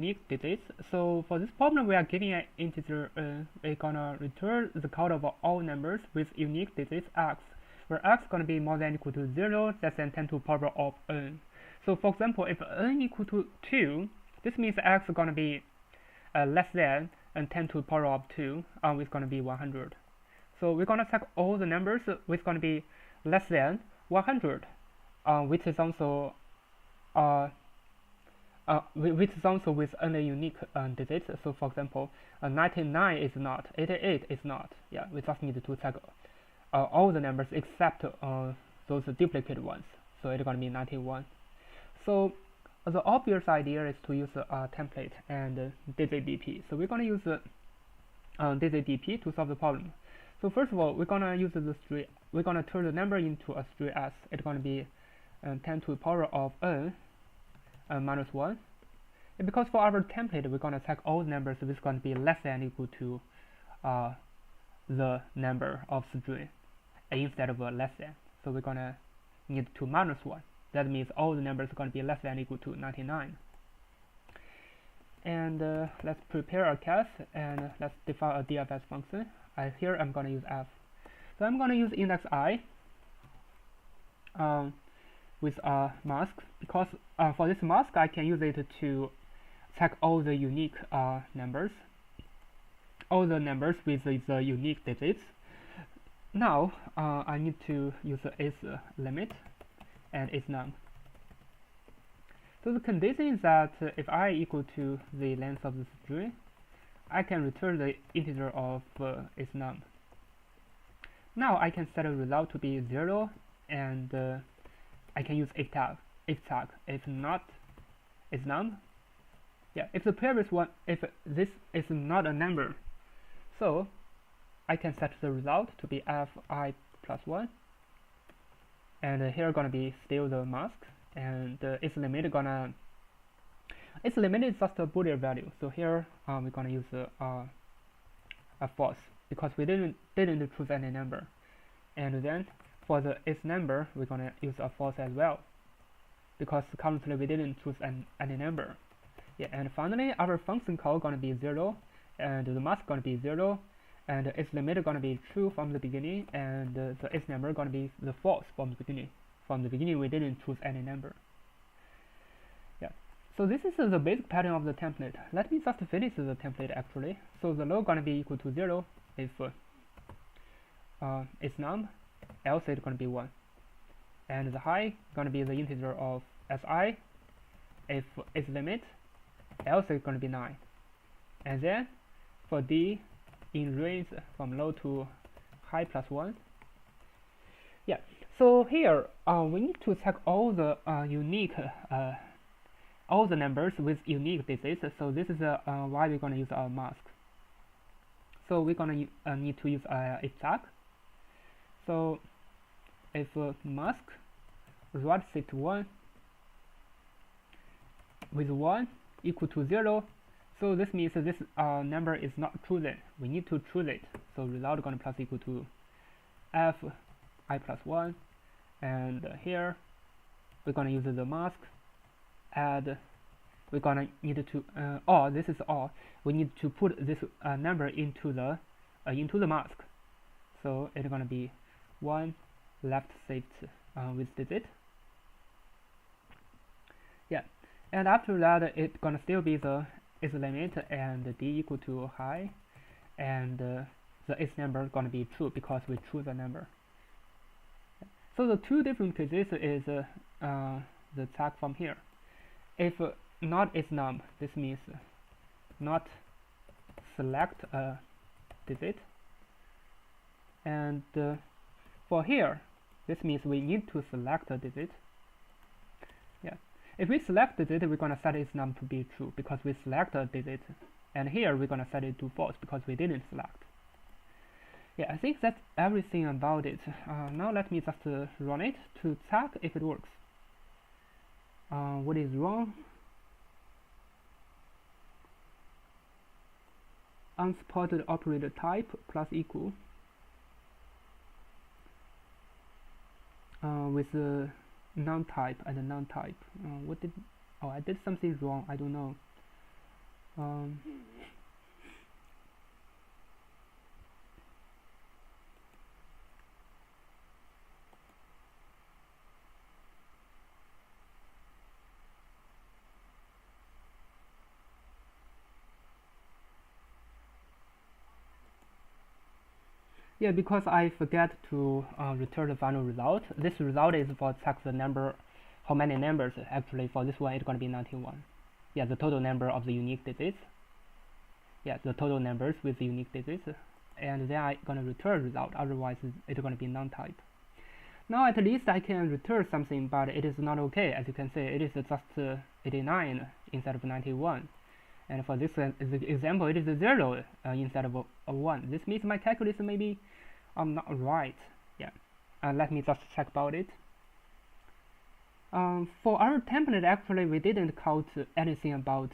unique digits. So for this problem, we are giving an integer. We're gonna return the count of all numbers with unique digits x, where x is gonna be more than or equal to 0, less than 10 to the power of n. So for example, if n equal to 2, this means x is gonna be less than and 10 to the power of 2, which is gonna be 100. So we're gonna check all the numbers which is gonna be less than 100, which is also which is also with any unique digits. So for example, 99 is not, 88 is not. Yeah, we just need to check all the numbers except those duplicate ones. So it's gonna be 91. So the obvious idea is to use a template and digit DP. So we're gonna use digit DP to solve the problem. So first of all, we're gonna use the string. We're gonna turn the number into a string s. It's gonna be 10 to the power of n minus 1. And because for our template, we're gonna check all the numbers which is gonna be less than or equal to the number of string instead of less than. So we're gonna need to minus 1. That means all the numbers are gonna be less than or equal to 99. And let's prepare a case and let's define a DFS function. Here I'm gonna use f. So I'm gonna use index I with a mask, because for this mask I can use it to check all the unique numbers, all the numbers with the unique digits. Now I need to use the is limit and is num. So the condition is that if I equal to the length of the string, I can return the integer of is num. Now I can set a result to be 0, and I can use if tag. If not is num. Yeah, if the previous one, if this is not a number, so I can set the result to be fi plus 1, and here gonna be still the mask, and its limit is just a boolean value. So here we're gonna use a false because we didn't choose any number, and then for the its number we're gonna use a false as well because currently we didn't choose any number. Yeah, and finally our function call gonna be 0, and the mask gonna be 0, and its limit gonna be true from the beginning, and the its number gonna be the false from the beginning. From the beginning we didn't choose any number. Yeah, so this is the basic pattern of the template. Let me just finish the template actually. So the low gonna be equal to 0 if it's num, else it's gonna be 1, and the high gonna be the integer of si if its limit, else it's gonna be 9, and then for d in range from low to high plus 1. Yeah, so here we need to check all the unique all the numbers with unique digits. So this is why we're gonna use our mask. So we're gonna need to use if tag. So if mask right shift 1 with 1 equal to 0, so this means this number is not chosen. We need to choose it. So result gonna plus equal to fi plus 1, and here we're gonna use the mask, and we're gonna need to this is all. We need to put this number into the mask. So it's gonna be 1 left shift with digit. Yeah, and after that it's gonna still be the is limit and d equal to high, and the is number gonna be true because we choose a number. So the two different cases is the tag from here. If not is num, this means not select a digit, and for here this means we need to select a digit. Yeah, if we select the digit, we're gonna set its num to be true because we select a digit, and here we're gonna set it to false because we didn't select. Yeah, I think that's everything about it. Now let me just run it to check if it works. What is wrong? Unsupported operator type plus equal with non-type and non-type. I did something wrong. I don't know. Um, Yeah, because I forget to return the final result. This result is for check the number, how many numbers. Actually, for this one, it's going to be 91. Yeah, the total number of the unique digits. Yeah, the total numbers with the unique digits. And then I'm going to return result. Otherwise, it's going to be non-type. Now at least I can return something, but it is not okay. As you can see, it is just 89 instead of 91. And for this example, it is a 0 instead of a 1. This means my calculation maybe not right. Yeah. Let me just check about it. For our template, actually, we didn't count anything about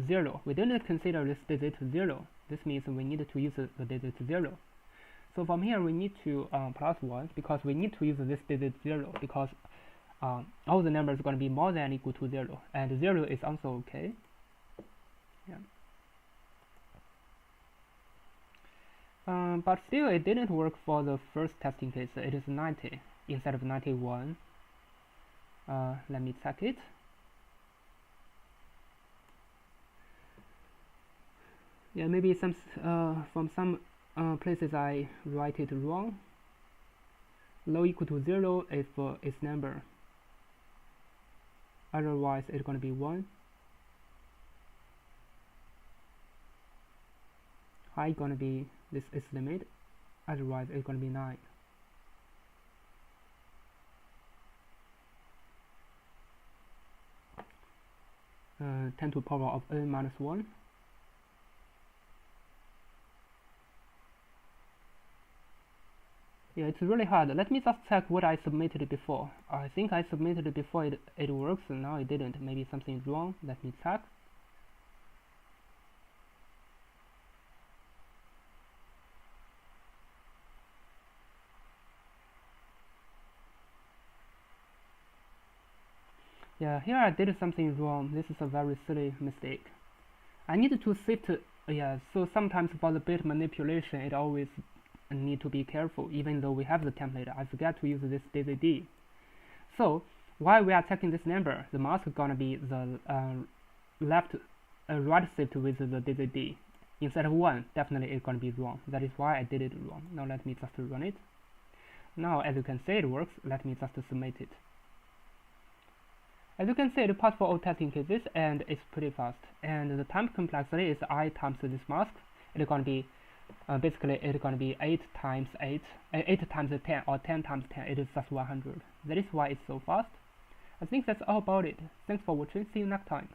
0. We didn't consider this digit 0. This means we need to use the digit 0. So from here, we need to plus 1 because we need to use this digit 0 because all the numbers are going to be more than or equal to 0. And 0 is also okay. Yeah. But still, it didn't work for the first testing case. It is 90 instead of 91. Let me check it. Yeah, maybe some from some places I write it wrong. Low equal to 0 is for its number. Otherwise, it's going to be 1. High going to be this is limit. Otherwise, it's going to be 9. Uh, 10 to the power of n minus 1. Yeah, it's really hard. Let me just check what I submitted before. I think I submitted it before it works, and now it didn't. Maybe something wrong. Let me check. Yeah, here I did something wrong. This is a very silly mistake. I need to shift. Yeah, so sometimes for the bit manipulation, it always need to be careful. Even though we have the template, I forget to use this digit D. So while we are checking this number, the mask is gonna be the right shift with the digit D instead of 1. Definitely it's gonna be wrong. That is why I did it wrong. Now let me just run it. Now as you can see it works. Let me just submit it. As you can see, it passed for all testing cases, and it's pretty fast. And the time complexity is I times this mask. It's gonna be basically it's gonna be 8 times 8, 8 times 10, or 10 times 10. It is just 100. That is why it's so fast. I think that's all about it. Thanks for watching. See you next time.